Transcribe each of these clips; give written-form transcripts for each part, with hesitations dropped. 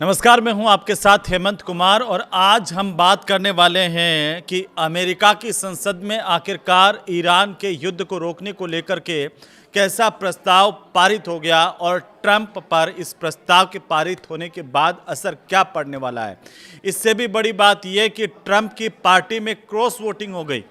नमस्कार, मैं हूं आपके साथ हेमंत कुमार और आज हम बात करने वाले हैं कि अमेरिका की संसद में आखिरकार ईरान के युद्ध को रोकने को लेकर के कैसा प्रस्ताव पारित हो गया और ट्रंप पर इस प्रस्ताव के पारित होने के बाद असर क्या पड़ने वाला है। इससे भी बड़ी बात यह कि ट्रंप की पार्टी में क्रॉस वोटिंग हो गई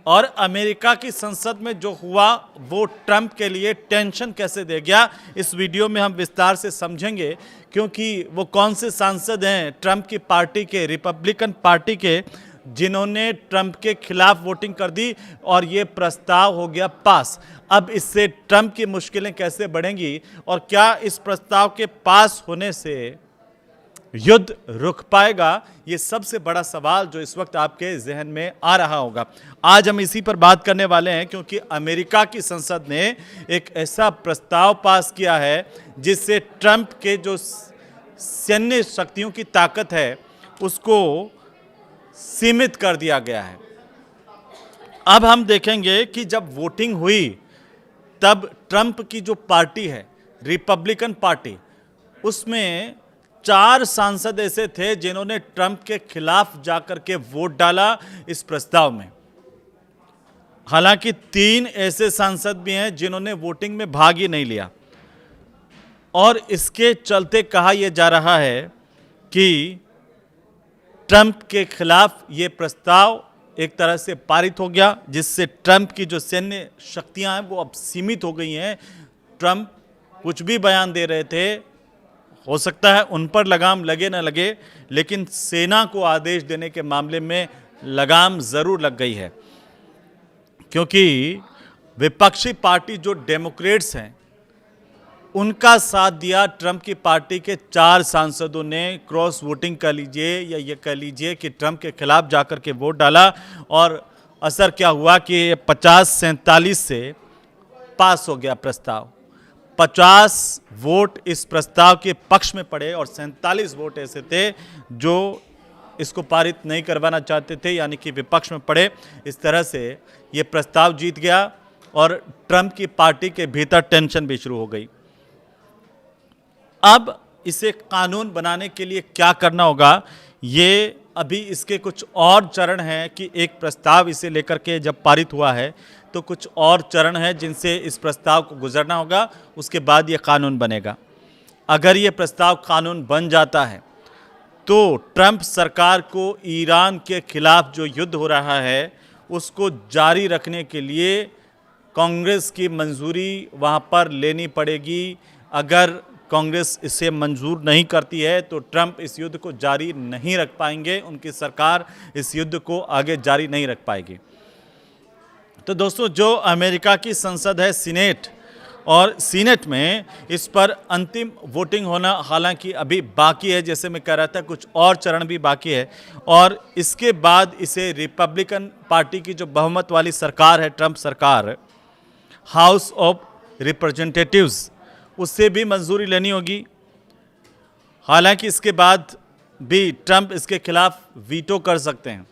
और अमेरिका की संसद में जो हुआ वो ट्रंप के लिए टेंशन कैसे दे गया, इस वीडियो में हम विस्तार से समझेंगे। क्योंकि वो कौन से सांसद हैं ट्रंप की पार्टी के, रिपब्लिकन पार्टी के, जिन्होंने ट्रंप के खिलाफ वोटिंग कर दी और ये प्रस्ताव हो गया पास। अब इससे ट्रंप की मुश्किलें कैसे बढ़ेंगी और क्या इस प्रस्ताव के पास होने से युद्ध रुक पाएगा, ये सबसे बड़ा सवाल जो इस वक्त आपके जहन में आ रहा होगा। आज हम इसी पर बात करने वाले हैं क्योंकि अमेरिका की संसद ने एक ऐसा प्रस्ताव पास किया है जिससे ट्रंप के जो सैन्य शक्तियों की ताकत है उसको सीमित कर दिया गया है। अब हम देखेंगे कि जब वोटिंग हुई तब ट्रंप की जो पार्टी है, रिपब्लिकन पार्टी, उसमें 4 सांसद ऐसे थे जिन्होंने ट्रंप के खिलाफ जाकर के वोट डाला इस प्रस्ताव में। हालांकि 3 ऐसे सांसद भी हैं जिन्होंने वोटिंग में भाग ही नहीं लिया और इसके चलते कहा यह जा रहा है कि ट्रंप के खिलाफ ये प्रस्ताव एक तरह से पारित हो गया, जिससे ट्रंप की जो सैन्य शक्तियां हैं वो अब सीमित हो गई हैं। ट्रंप कुछ भी बयान दे रहे थे, हो सकता है उन पर लगाम लगे ना लगे, लेकिन सेना को आदेश देने के मामले में लगाम ज़रूर लग गई है। क्योंकि विपक्षी पार्टी जो डेमोक्रेट्स हैं उनका साथ दिया ट्रंप की पार्टी के 4 सांसदों ने। क्रॉस वोटिंग कर लीजिए या ये कह लीजिए कि ट्रंप के खिलाफ जाकर के वोट डाला और असर क्या हुआ कि 50-47 से पास हो गया प्रस्ताव। 50 वोट इस प्रस्ताव के पक्ष में पड़े और 47 वोट ऐसे थे जो इसको पारित नहीं करवाना चाहते थे, यानी कि विपक्ष में पड़े। इस तरह से ये प्रस्ताव जीत गया और ट्रंप की पार्टी के भीतर टेंशन भी शुरू हो गई। अब इसे कानून बनाने के लिए क्या करना होगा, ये अभी इसके कुछ और चरण हैं कि एक प्रस्ताव इसे लेकर के जब पारित हुआ है तो कुछ और चरण हैं जिनसे इस प्रस्ताव को गुजरना होगा, उसके बाद ये कानून बनेगा। अगर ये प्रस्ताव कानून बन जाता है तो ट्रंप सरकार को ईरान के खिलाफ जो युद्ध हो रहा है उसको जारी रखने के लिए कांग्रेस की मंजूरी वहाँ पर लेनी पड़ेगी। अगर कांग्रेस इसे मंजूर नहीं करती है तो ट्रंप इस युद्ध को जारी नहीं रख पाएंगे, उनकी सरकार इस युद्ध को आगे जारी नहीं रख पाएगी। तो दोस्तों, जो अमेरिका की संसद है सीनेट, और सीनेट में इस पर अंतिम वोटिंग होना हालांकि अभी बाकी है, जैसे मैं कह रहा था कुछ और चरण भी बाकी है, और इसके बाद इसे रिपब्लिकन पार्टी की जो बहुमत वाली सरकार है, ट्रंप सरकार, हाउस ऑफ रिप्रेजेंटेटिव्स, उससे भी मंजूरी लेनी होगी। हालांकि इसके बाद भी ट्रंप इसके खिलाफ वीटो कर सकते हैं।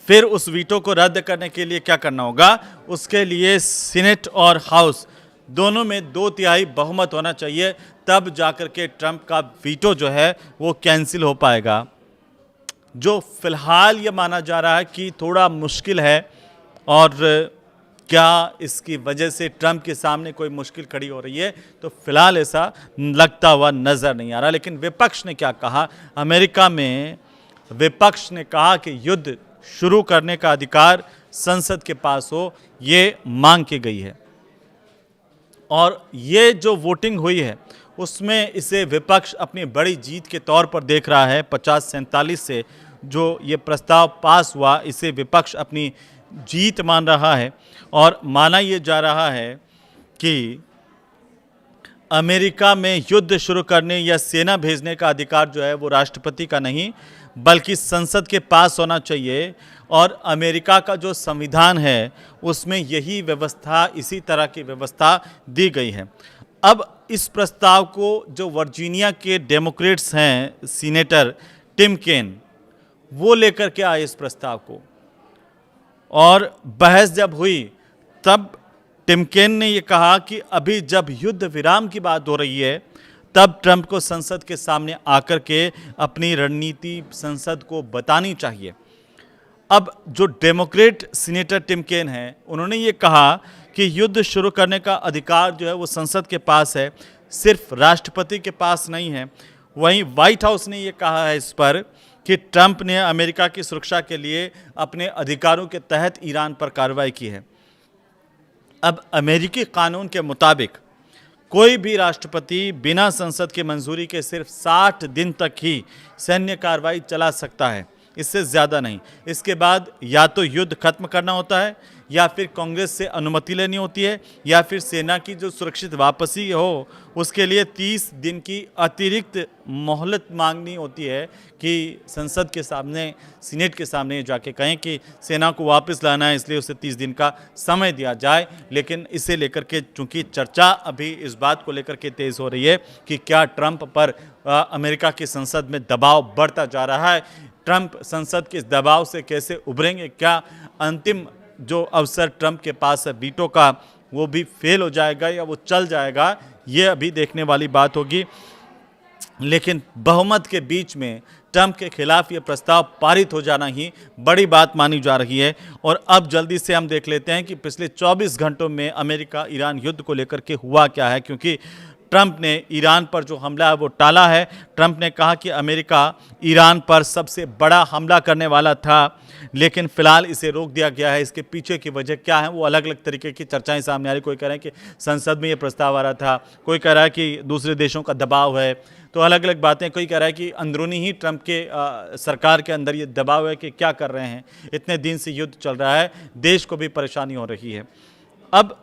फिर उस वीटो को रद्द करने के लिए क्या करना होगा, उसके लिए सीनेट और हाउस दोनों में 2/3 बहुमत होना चाहिए, तब जाकर के ट्रंप का वीटो जो है वो कैंसिल हो पाएगा। जो फिलहाल ये माना जा रहा है कि थोड़ा मुश्किल है, और क्या इसकी वजह से ट्रंप के सामने कोई मुश्किल खड़ी हो रही है, तो फिलहाल ऐसा लगता हुआ नजर नहीं आ रहा। लेकिन विपक्ष ने क्या कहा, अमेरिका में विपक्ष ने कहा कि युद्ध शुरू करने का अधिकार संसद के पास हो, ये मांग की गई है। और ये जो वोटिंग हुई है उसमें इसे विपक्ष अपनी बड़ी जीत के तौर पर देख रहा है। 50-47 से जो ये प्रस्ताव पास हुआ, इसे विपक्ष अपनी जीत मान रहा है और माना ये जा रहा है कि अमेरिका में युद्ध शुरू करने या सेना भेजने का अधिकार जो है वो राष्ट्रपति का नहीं बल्कि संसद के पास होना चाहिए। और अमेरिका का जो संविधान है उसमें यही व्यवस्था, इसी तरह की व्यवस्था दी गई है। अब इस प्रस्ताव को जो वर्जीनिया के डेमोक्रेट्स हैं, सीनेटर टिम केन, वो लेकर के आए इस प्रस्ताव को, और बहस जब हुई तब टिम केन ने ये कहा कि अभी जब युद्ध विराम की बात हो रही है तब ट्रंप को संसद के सामने आकर के अपनी रणनीति संसद को बतानी चाहिए। अब जो डेमोक्रेट सीनेटर टिम केन है, उन्होंने ये कहा कि युद्ध शुरू करने का अधिकार जो है वो संसद के पास है, सिर्फ राष्ट्रपति के पास नहीं है। वहीं व्हाइट हाउस ने ये कहा है इस पर कि ट्रंप ने अमेरिका की सुरक्षा के लिए अपने अधिकारों के तहत ईरान पर कार्रवाई की है। अब अमेरिकी कानून के मुताबिक कोई भी राष्ट्रपति बिना संसद की मंजूरी के सिर्फ 60 दिन तक ही सैन्य कार्रवाई चला सकता है, इससे ज़्यादा नहीं। इसके बाद या तो युद्ध खत्म करना होता है, या फिर कांग्रेस से अनुमति लेनी होती है, या फिर सेना की जो सुरक्षित वापसी हो उसके लिए 30 दिन की अतिरिक्त मोहलत मांगनी होती है कि संसद के सामने, सीनेट के सामने जाके कहें कि सेना को वापस लाना है, इसलिए उसे 30 दिन का समय दिया जाए। लेकिन इसे लेकर के चूंकि चर्चा अभी इस बात को लेकर के तेज़ हो रही है कि क्या ट्रंप पर अमेरिका की संसद में दबाव बढ़ता जा रहा है, ट्रंप संसद के इस दबाव से कैसे उभरेंगे, क्या अंतिम जो अवसर ट्रंप के पास है वीटो का वो भी फेल हो जाएगा या वो चल जाएगा, ये अभी देखने वाली बात होगी। लेकिन बहुमत के बीच में ट्रंप के खिलाफ ये प्रस्ताव पारित हो जाना ही बड़ी बात मानी जा रही है। और अब जल्दी से हम देख लेते हैं कि पिछले 24 घंटों में अमेरिका ईरान युद्ध को लेकर के हुआ क्या है, क्योंकि ट्रंप ने ईरान पर जो हमला है वो टाला है। ट्रंप ने कहा कि अमेरिका ईरान पर सबसे बड़ा हमला करने वाला था, लेकिन फिलहाल इसे रोक दिया गया है। इसके पीछे की वजह क्या है, वो अलग अलग तरीके की चर्चाएं सामने आ रही। कोई कह रहा है कि संसद में ये प्रस्ताव आ रहा था, कोई कह रहा है कि दूसरे देशों का दबाव है, तो अलग अलग बातें। कोई कह रहा है कि अंदरूनी ही ट्रंप के सरकार के अंदर ये दबाव है कि क्या कर रहे हैं, इतने दिन से युद्ध चल रहा है, देश को भी परेशानी हो रही है। अब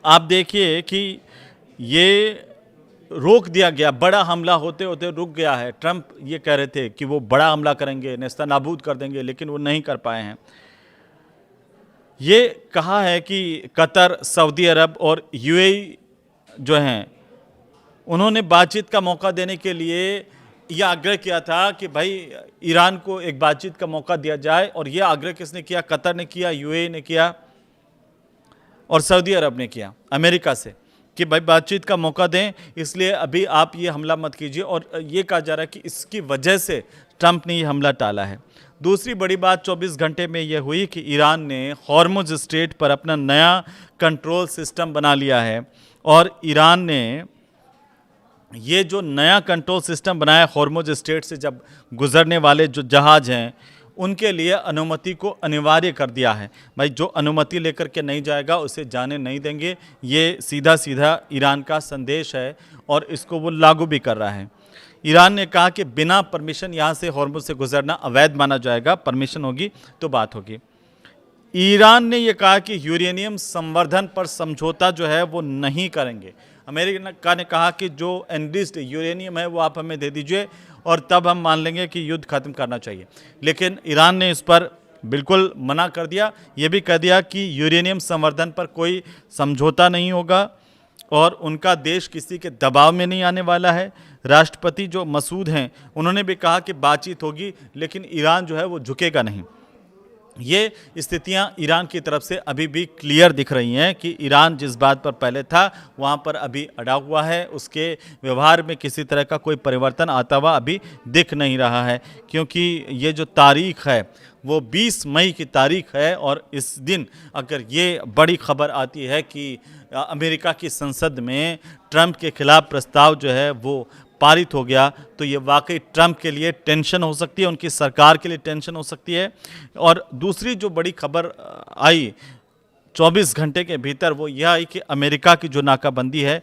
आप देखिए कि ये रोक दिया गया, बड़ा हमला होते होते रुक गया है। ट्रंप ये कह रहे थे कि वो बड़ा हमला करेंगे, नेस्तनाबूद कर देंगे, लेकिन वो नहीं कर पाए हैं। ये कहा है कि कतर, सऊदी अरब और यूएई जो हैं, उन्होंने बातचीत का मौका देने के लिए यह आग्रह किया था कि भाई ईरान को एक बातचीत का मौका दिया जाए। और यह आग्रह किसने किया? कतर ने किया, यूएई ने किया और सऊदी अरब ने किया अमेरिका से कि भाई बातचीत का मौका दें, इसलिए अभी आप ये हमला मत कीजिए। और ये कहा जा रहा है कि इसकी वजह से ट्रंप ने ये हमला टाला है। दूसरी बड़ी बात 24 घंटे में यह हुई कि ईरान ने हॉर्मुज स्ट्रेट पर अपना नया कंट्रोल सिस्टम बना लिया है। और ईरान ने ये जो नया कंट्रोल सिस्टम बनाया हॉर्मुज स्ट्रेट से जब गुजरने वाले जो जहाज हैं उनके लिए अनुमति को अनिवार्य कर दिया है। भाई जो अनुमति लेकर के नहीं जाएगा उसे जाने नहीं देंगे, ये सीधा सीधा ईरान का संदेश है और इसको वो लागू भी कर रहा है। ईरान ने कहा कि बिना परमिशन यहाँ से हॉर्मुज से गुजरना अवैध माना जाएगा, परमिशन होगी तो बात होगी। ईरान ने यह कहा कि यूरेनियम संवर्धन पर समझौता जो है वो नहीं करेंगे। अमेरिका ने कहा कि जो एनरिच्ड यूरेनियम है वो आप हमें दे दीजिए और तब हम मान लेंगे कि युद्ध खत्म करना चाहिए। लेकिन ईरान ने इस पर बिल्कुल मना कर दिया, ये भी कह दिया कि यूरेनियम संवर्धन पर कोई समझौता नहीं होगा और उनका देश किसी के दबाव में नहीं आने वाला है। राष्ट्रपति जो मसूद हैं उन्होंने भी कहा कि बातचीत होगी, लेकिन ईरान जो है वो झुकेगा नहीं। ये स्थितियां ईरान की तरफ से अभी भी क्लियर दिख रही हैं कि ईरान जिस बात पर पहले था वहां पर अभी अड़ा हुआ है, उसके व्यवहार में किसी तरह का कोई परिवर्तन आता हुआ अभी दिख नहीं रहा है। क्योंकि ये जो तारीख है वो 20 मई की तारीख है और इस दिन अगर ये बड़ी खबर आती है कि अमेरिका की संसद में ट्रंप के खिलाफ प्रस्ताव जो है वो पारित हो गया, तो ये वाकई ट्रंप के लिए टेंशन हो सकती है, उनकी सरकार के लिए टेंशन हो सकती है। और दूसरी जो बड़ी खबर आई 24 घंटे के भीतर वो यह आई कि अमेरिका की जो नाकाबंदी है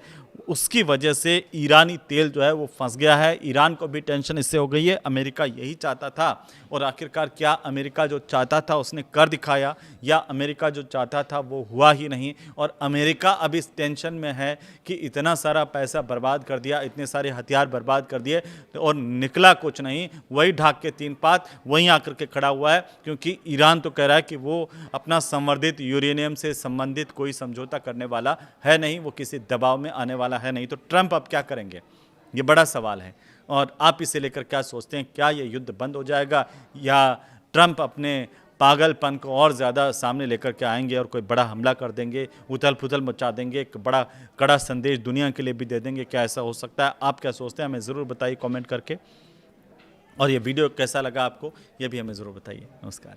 उसकी वजह से ईरानी तेल जो है वो फंस गया है। ईरान को भी टेंशन इससे हो गई है। अमेरिका यही चाहता था और आखिरकार क्या अमेरिका जो चाहता था उसने कर दिखाया या अमेरिका जो चाहता था वो हुआ ही नहीं। और अमेरिका अब इस टेंशन में है कि इतना सारा पैसा बर्बाद कर दिया, इतने सारे हथियार बर्बाद कर दिए और निकला कुछ नहीं, वही ढाक के तीन पात वहीं आकर के खड़ा हुआ है। क्योंकि ईरान तो कह रहा है कि वो अपना संवर्धित यूरेनियम से संबंधित कोई समझौता करने वाला है नहीं, वो किसी दबाव में आने वाला है नहीं। तो ट्रंप अब क्या करेंगे, ये बड़ा सवाल है। और आप इसे लेकर क्या सोचते हैं? क्या ये युद्ध बंद हो जाएगा या ट्रंप अपने पागलपन को और ज़्यादा सामने लेकर के आएंगे और कोई बड़ा हमला कर देंगे, उथल पुथल मचा देंगे, एक बड़ा कड़ा संदेश दुनिया के लिए भी दे देंगे। क्या ऐसा हो सकता है? आप क्या सोचते हैं? हमें ज़रूर बताइए कमेंट करके। और ये वीडियो कैसा लगा आपको, ये भी हमें ज़रूर बताइए। नमस्कार।